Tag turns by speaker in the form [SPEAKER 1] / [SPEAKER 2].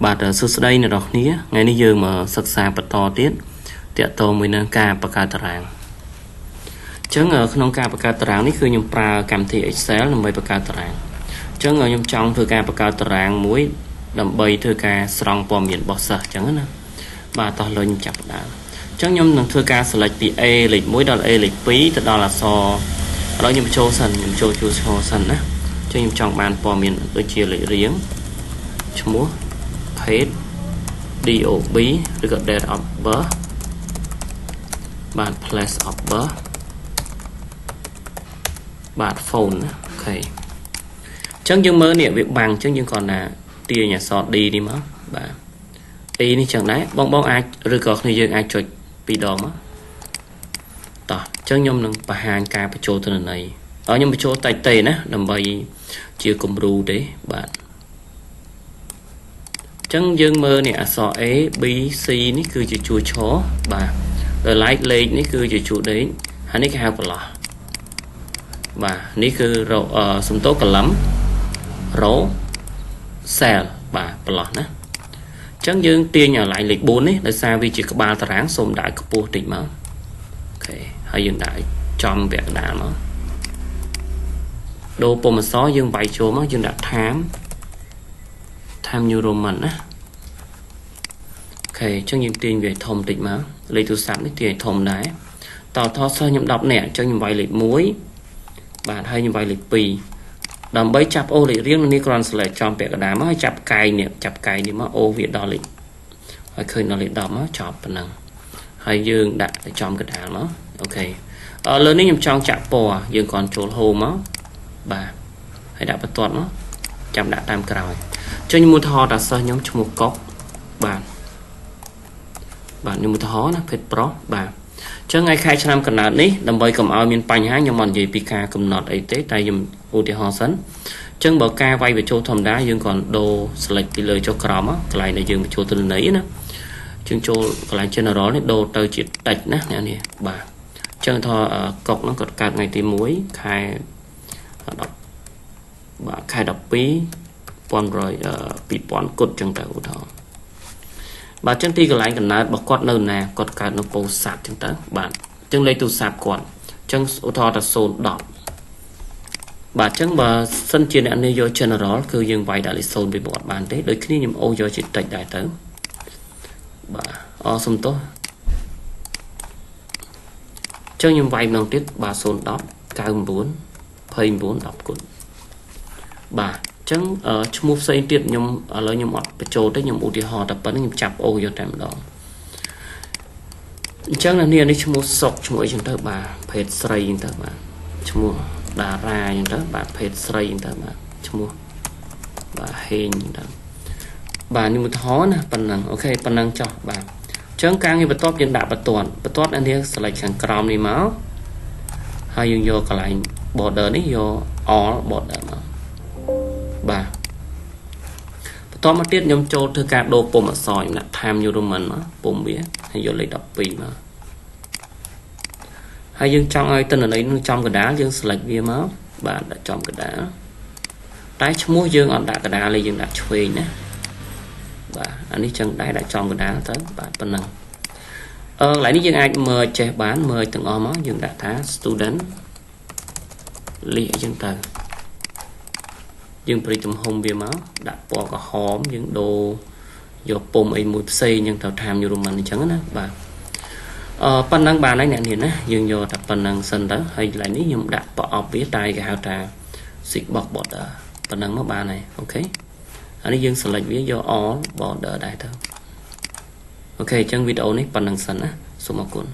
[SPEAKER 1] បាទសួស្តីអ្នកនរគ្នាថ្ងៃនេះយើងមកសិក្សាបន្តទៀតទាក់ទងមួយនឹងការបង្កើតតារាងអញ្ចឹងក្នុងការបង្កើតតារាងនេះគឺខ្ញុំប្រើកម្មវិធី Excel ដើម្បីបង្កើតតារាងអញ្ចឹងខ្ញុំចង់ធ្វើការបង្កើតតារាងមួយដើម្បីធ្វើការស្រង់ព័ត៌មានរបស់សិស្សអញ្ចឹងណាបាទតោះលើខ្ញុំចាប់ដើមអញ្ចឹងខ្ញុំនឹងធ្វើការ select ពី A លេខ1ដល់ A លេខ2ទៅដល់អក្សរឥឡូវខ្ញុំចូលសិនខ្ញុំចូលសិនណាអញ្ចឹងខ្ញុំចង់បានព័ត៌មានដូចជាលេខរៀងឈ្មោះpage DOB ឬក៏ date of birth បាទ place of birth បាទ phone ណាអូខេអញ្ចឹងយើងមើលនេះវាបាំងអញ្ចឹងយើងគ្រាន់តែទាញអក្សរ D នេះមកបាទ E នេះចឹងដែរបងអាចឬក៏គ្នាយើងអាចចុចពីរដងមកតោះអញ្ចឹងខ្ញុំនឹងបង្ហាញការបញ្ចូលទិន្នន័យឲ្យខ្ញុំបញ្ចូលតិចទេណាដើម្បីជាគំរូទេបាទចឹងយើងមើលនេះអក្សរ A B C នេះគឺជាជួរឈរបាទដល់ លេខនេះគឺជាជួរដេកហើយនេះគេហៅបន្លោះបាទនេះគឺសំទោកលឹម row cell បាទបន្លោះណាចឹងយើងទាញឲ្យលេខ4នេះដោយសារវាជាក្បាលតារាងសូមដាក់ខ្ពស់តិចមកអូខេហើយយើងដាក់ចំពាក់កណ្ដាលមកដូរពុម្ពអក្សរយើងវាយចូលមកយើងដាក់ time New Roman ណាអូខេអញ្ចឹងយើងទាញវាធំតិចមកលេខទូរស័ព្ទនេះទាញឲ្យធំដែរតថសិស្សខ្ញុំ10នាក់អញ្ចឹងខ្ញុំវាយលេខ1បាទហើយខ្ញុំវាយលេខ2ដើម្បីចាប់អូលេខរៀងនេះគ្រាន់ select ចំពាក់កណ្ដាលមកហើយចាប់កាយនេះមកអូវាដល់លេខហើយឃើញដល់លេខ10មកចប់ប៉ុណ្ណឹងហើយយើងដាក់ចំកណ្ដាលមកអូខេលើនេះខ្ញុំចង់ចាក់ពណ៌យើងគ្រាន់ចូល home មកបាទហើយដាក់បន្ទាត់មកចាំដាក់តាមក្រោយចុះខ្ញុំឧទាហរណ៍តាសិស្សខ្ញុំឈ្មោះកុកបាទខ្ញុំឧទាហរណ៍ណាភេទប្រុសបាទអញ្ចឹងថ្ងៃខែឆ្នាំកំណើតនេះដើម្បីកុំឲ្យមានបញ្ហាខ្ញុំមិននិយាយពីការកំណត់អីទេតែខ្ញុំឧទាហរណ៍សិនអញ្ចឹងបើការវាយបញ្ចូលធម្មតាយើងគ្រាន់ដូរ select ពីលើចុះក្រោមកកន្លែងដែលយើងបញ្ចូលទិន្នន័យណាជាងចូលកន្លែង general នេះដូរទៅជាតិចណាអ្នកនេះបាទអញ្ចឹងថាកុកហ្នឹងគាត់កើតថ្ងៃទី1ខែ10បាទខែ12 2000 គុតចឹងទៅឧទាហរណ៍បាទចឹងទីកន្លែងកំណើតរបស់គាត់នៅណាគាត់កើតនៅពោធិ៍សាត់ចឹងទៅបាទចឹងលេខទូរស័ព្ទគាត់ចឹងឧទាហរណ៍ថា010បាទចឹងបើសិនជាអ្នកនេះយក general គឺយើងវាយដាក់លេខ0ពីគាត់បានទេដូចគ្នាខ្ញុំអូសយកជាតិចដែរទៅបាទសុំទោសចឹងខ្ញុំវាយម្ដងទៀតបាទ010 99 29 10គុណបាទអញ្ចឹងឈ្មោះផ្សេងទៀតខ្ញុំឥឡូវខ្ញុំអត់បញ្ចូលទេខ្ញុំឧទាហរណ៍តែប៉ុណ្្នឹងខ្ញុំចាប់អូយកតែម្ដងអញ្ចឹងនេះឈ្មោះសុកឈ្មោះអីចឹងទៅបាទភេទស្រីចឹងទៅបាទឈ្មោះតារាចឹងទៅបាទភេទស្រីចឹងទៅបាទឈ្មោះបាទហេងចឹងទៅបាទនេះឧទាហរណ៍ណាប៉ុណ្ណឹងអូខេប៉ុណ្ណឹងចុះបាទអញ្ចឹងការងារបន្ទាប់យើងដាក់បន្ទាត់នេះ select ខាងក្រោមនេះមកហើយយើងយកកន្លែង border នេះយក all border មកបាទបន្តមកទៀតខ្ញុំចូលធ្វើការដូរពុម្ពអក្សរខ្ញុំដាក់ time New Roman មកពុម្ពវាហើយយកលេខ12មកហើយយើងចង់ឲ្យទិន្នន័យនឹងចំកណ្ដាលយើង select វាមកបាទដាក់ចំកណ្ដាលតែឈ្មោះយើងអត់ដាក់កណ្ដាលទេយើងដាក់ឆ្វេងណាបាទអានេះចឹងដែរដាក់ចំកណ្ដាលទៅបាទប៉ុណ្ណឹងកន្លែងនេះយើងអាច merge ចេះបាន merge ទាំងអស់មកយើងដាក់ថា student list អញ្ចឹងទៅយើងព្រីទំហំវាមកដាក់ពណ៌ក្រហមយើងដូរយកពុម្ពអីមួយផ្សេងអញ្ចឹងទៅ time New Roman អញ្ចឹងណាបាទប៉ុណ្ណឹងបានហើយអ្នកនាងណាយើងយកតែប៉ុណ្ណឹងសិនទៅហើយកន្លែងនេះខ្ញុំដាក់ប្រអប់វាតែគេហៅថា six box border ប៉ុណ្ណឹងមកបានហើយអូខេអានេះយើង select វាយក all border ដែរទៅអូខេអញ្ចឹងវីដេអូនេះប៉ុណ្ណឹងសិនណាសូមអរគុណ